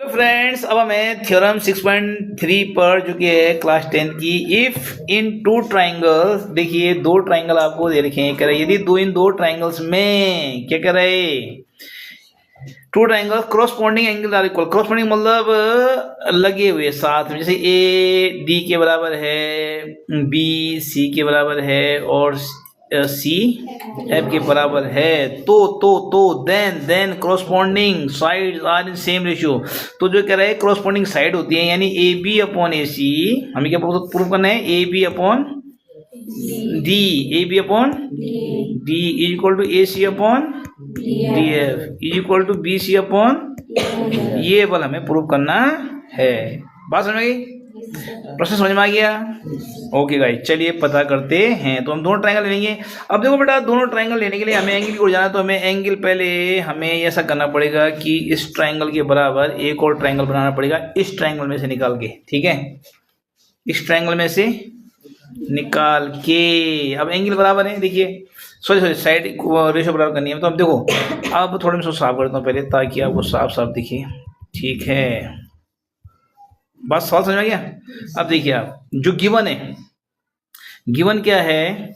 तो फ्रेंड्स अब हमें थ्योरम 6.3 पर जो कि है क्लास 10 की इफ इन टू ट्राइंगल्स, देखिए दो ट्राइंगल आपको दे रखे हैं, कह रहे यदि इन दो ट्राइंगल्स में क्या कर रहे, two triangle corresponding angle are equal. Corresponding मतलब लगे हुए साथ में, जैसे ए डी के बराबर है, बी सी के बराबर है और सी एफ के बराबर है, तो then corresponding sides are in same ratio. तो जो कह रहा है क्रॉसपोंडिंग साइड होती है, यानी ए बी अपॉन ए सी, हमें क्या प्रूव करना है, A B upon D, A B upon D is equal to A C upon D F is equal to B C upon, ये बल हमें प्रूव करना है। बात समझ में गई, प्रोसेस समझ में आ गया? ओके गाइस, चलिए पता करते हैं। तो हम दोनों ट्रायंगल लेंगे। अब देखो बेटा, दोनों ट्रायंगल लेने के लिए हमें एंगल की ओर जाना, तो हमें एंगल पहले हमें ऐसा करना पड़ेगा कि इस ट्रायंगल के बराबर एक और ट्रायंगल बनाना पड़ेगा इस ट्रायंगल में से निकाल के, ठीक है, इस ट्रायंगल में से निकाल के। अब एंगल बराबर है, देखिए सॉरी साइड रेशो बराबर करनी है। तो अब देखो, अब थोड़ा मैं साफ करता हूँ पहले ताकि आपको साफ साफ दिखे, ठीक है, बात सवाल समझ में आ गया? अब देखिए आप, जो गिवन है, गिवन क्या है,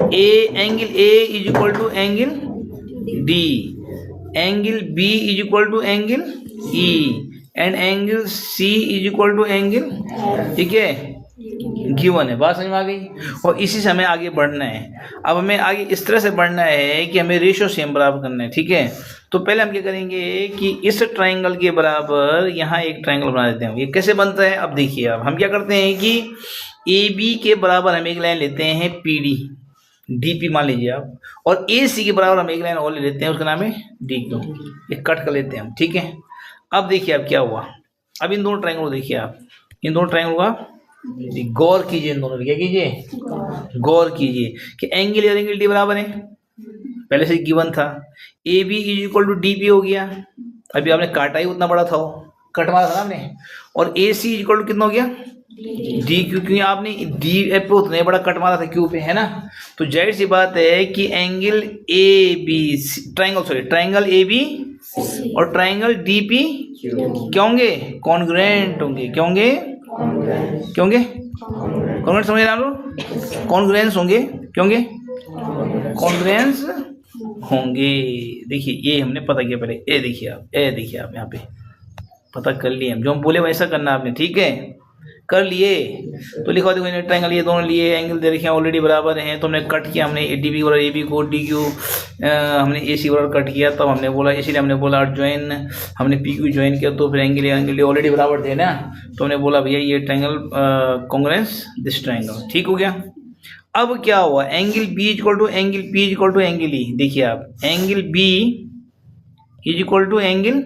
A angle A is equal to angle D, angle B is equal to angle E and angle C is equal to angle, ठीक है, गिवन है। बात समझ में आ गई? और इसी से हमें आगे बढ़ना है। अब हमें आगे इस तरह से बढ़ना है कि हमें रेशो सेम बराबर करना है, ठीक है। तो पहले हम क्या करेंगे कि इस ट्रायंगल के बराबर यहाँ एक ट्रायंगल बना देते हैं। ये कैसे बनता है, अब देखिए। अब हम क्या करते हैं कि ए बी के बराबर हम एक लाइन लेते हैं पी डी, डी पी मान लीजिए आप, और ए सी के बराबर हम एक लाइन और ले लेते हैं, उसका नाम है डी क्यू, ये कट कर लेते हैं हम, ठीक है। अब देखिए अब क्या हुआ, अब इन दोनों ट्रायंगल को देखिए आप, इन दोनों ट्रायंगल का गौर कीजिए, इन दोनों क्या कीजिए, गौर कीजिए कि एंगल और एंगल डी बराबर है, पहले से गिवन था। A B is equal to D P हो गया, अभी आपने काटा ही उतना बड़ा था, वो कट मारा था ना आपने, और ए सी इज इक्वल टू कितना हो गया, डी क्यू, क्योंकि आपने डी एफ पे उतना बड़ा कट मारा था क्यू पे, है ना। तो जाहिर सी बात है कि angle A B triangle A B और ट्रायंगल डी पी क्या होंगे, कॉन्ग्रुएंट होंगे। क्या होंगे, क्या होंगे, कॉन्ग्रुएंट, समझ रहे हैं आप लोग, कॉन्ग्रुएंस होंगे, क्या होंगे, कॉन्ग्रुएंस होंगे। देखिए ये हमने पता किया पहले, ए देखिए आप यहाँ पे पता कर लिए हम, जो हम बोले वैसा करना आपने, ठीक है, कर लिए। तो लिखा देखो, इन्हें ट्रायंगल ये दोनों लिए, एंगल दे रखे हैं ऑलरेडी बराबर हैं, तो हमने कट किया, हमने डी बी और ए बी को डी क्यू, हमने ए सी बराबर कट किया, तब हमने बोला, इसीलिए हमने बोला ज्वाइन, हमने पी क्यू ज्वाइन किया, तो फिर एंगल ऑलरेडी बराबर थे ना, तो हमने बोला भैया ये ट्रायंगल कॉन्ग्रुएंस दिस ट्रायंगल, ठीक हो गया। अब क्या हुआ, angle B is equal to angle P is equal to angle E, देखिए आप, angle B is equal to angle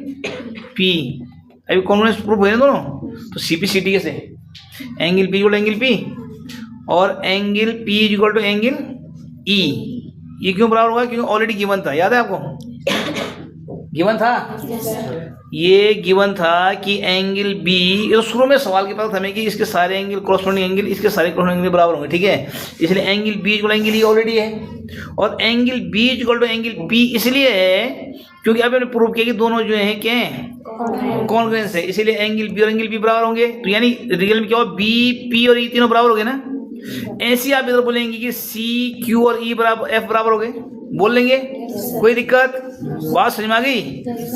P, अभी कॉन्ग्रुएंस प्रूफ हुए ना दोनों, तो सी पी सी टी कैसे, angle B equal to angle P और angle P is equal to angle E, ये क्यों बराबर होगा, क्योंकि ऑलरेडी गिवन था, याद है आपको, गिवन था, ये गिवन था कि एंगल बी, शुरू में सवाल के पास हमें कि इसके सारे एंगल क्रॉसपोंडिंग एंगल, इसके सारे क्रॉसपोंडिंग एंगल बराबर होंगे, ठीक है, इसलिए angle B equal angle E already है, और angle B equal to angle P इसलिए है क्योंकि अभी हमने प्रूव किया कि दोनों जो है क्या है, कॉन्ग्रुएंस है, इसीलिए एंगल बी और एंगल पी बराबर होंगे। तो यानी रियल में क्या होगा, बी पी और ई तीनों बराबर हो गए ना। ऐसे आप इधर बोलेंगे कि सी क्यू और ई बराबर एफ बराबर हो गए, बोल लेंगे, कोई दिक्कत? बात समझ में आ गई?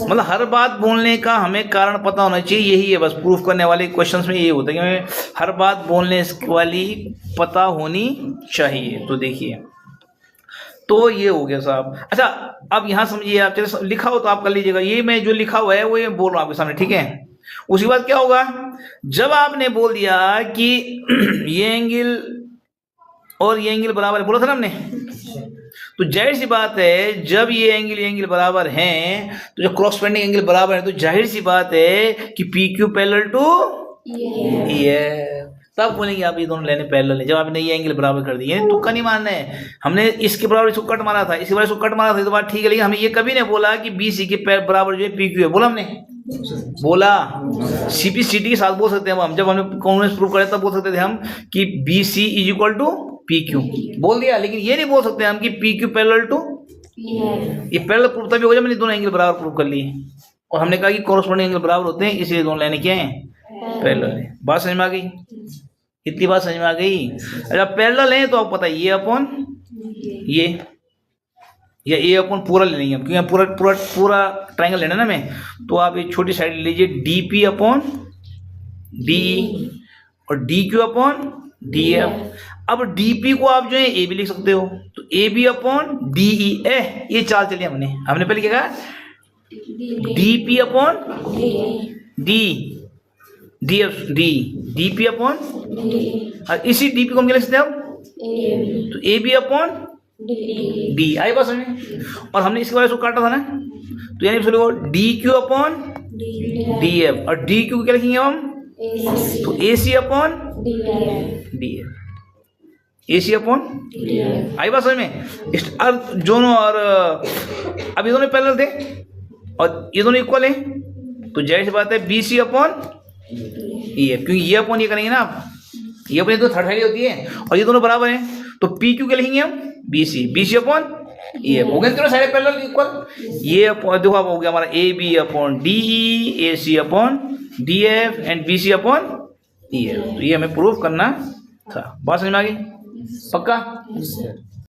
मतलब हर बात बोलने का हमें कारण पता होना चाहिए, यही है बस प्रूफ करने वाले क्वेश्चंस में ये होता है कि हमें हर बात बोलने वाली पता होनी चाहिए। तो देखिए, तो ये हो गया साहब। अच्छा अब यहाँ समझिए आप, चलो लिखा हो तो आप कर लीजिएगा, ये मैं जो लिखा हुआ है वो ये बोल रहा हूँ आपके सामने, ठीक है। उसके बाद क्या होगा, जब आपने बोल दिया कि ये एंगल और ये एंगल बराबर है, बोला था ना हमने, तो जाहिर सी बात है जब ये एंगल बराबर हैं, तो जो क्रॉसपेंडिंग एंगल बराबर है, तो जाहिर सी बात है कि पी क्यू पैरेलल टू ये, तब बोलेंगे आप ये दोनों लाइनें पैरेलल है। जब आपने ये एंगल बराबर कर दिए, तुक्का नहीं मारना है, हमने इसके बराबर इसको कट मारा था, इसके बराबर इसको कट मारा था, तो बात ठीक है, लेकिन हमें ये कभी नहीं बोला कि बी सी के बराबर जो है पी क्यू है, बोला हमने, बोला सी पी सी टी के साथ बोल सकते हैं हम, जब हमने कॉन्ग्रुएंस प्रूव करे तब बोल सकते थे हम कि B C is equal to P Q, बोल दिया। लेकिन ये नहीं बोल सकते हम कि पी क्यू पैरेलल टू ये पैरेलल प्रूफ तभी हो जाए मैंने दोनों एंगल बराबर प्रूफ कर लिए, और हमने कहा कि कॉरस्पॉन्डिंग एंगल बराबर होते हैं, इसलिए दोनों लाइनें क्या हैं, पैरेलल है। बात समझ में आ गई? इतनी बात समझ में आ गई? जब पैरेलल है तो आपको पता है ये अपॉन ये, या ए अपॉन पूरा ले लेंगे, क्योंकि पूरा पूरा पूरा ट्राइंगल लेना ना मैं, तो आप एक छोटी साइड ले लीजिए, डी पी अपॉन डी और D Q upon D F. अब डी पी को आप जो है ए भी लिख सकते हो, तो A B upon D E, ये चाल चलिए हमने पहले क्या कहा, D P upon D D F D P upon, और इसी डी पी को हम क्या लिख सकते हैं अब, तो ए बी अपॉन डी। आई बात समझ में? और हमने इसके बारे में काटा था ना, तो यानी चलो D Q upon D F, और डी क्यू को क्या लिखेंगे हम, तो ए सी अपॉन डी एफ, ए सी अपॉन। आई बात समझ में? दोनों, और अब ये दोनों पैरेलल थे और ये दोनों इक्वल है, तो जाहिर सी बात है B C upon E F, क्योंकि ये अपॉन ये करेंगे ना आप, ये अपनी तो थर्ड साइड होती है और ये दोनों बराबर हैं, तो पी क्यू क्या लिखेंगे हम, B C upon E F. हो गए तीनों साइड पैरेलल इक्वल। ये देखो अब हो गया हमारा A B upon D E, A C upon D F and B C upon E F. तो ये हमें प्रूफ करना था। बात समझ में आ गई? पक्का?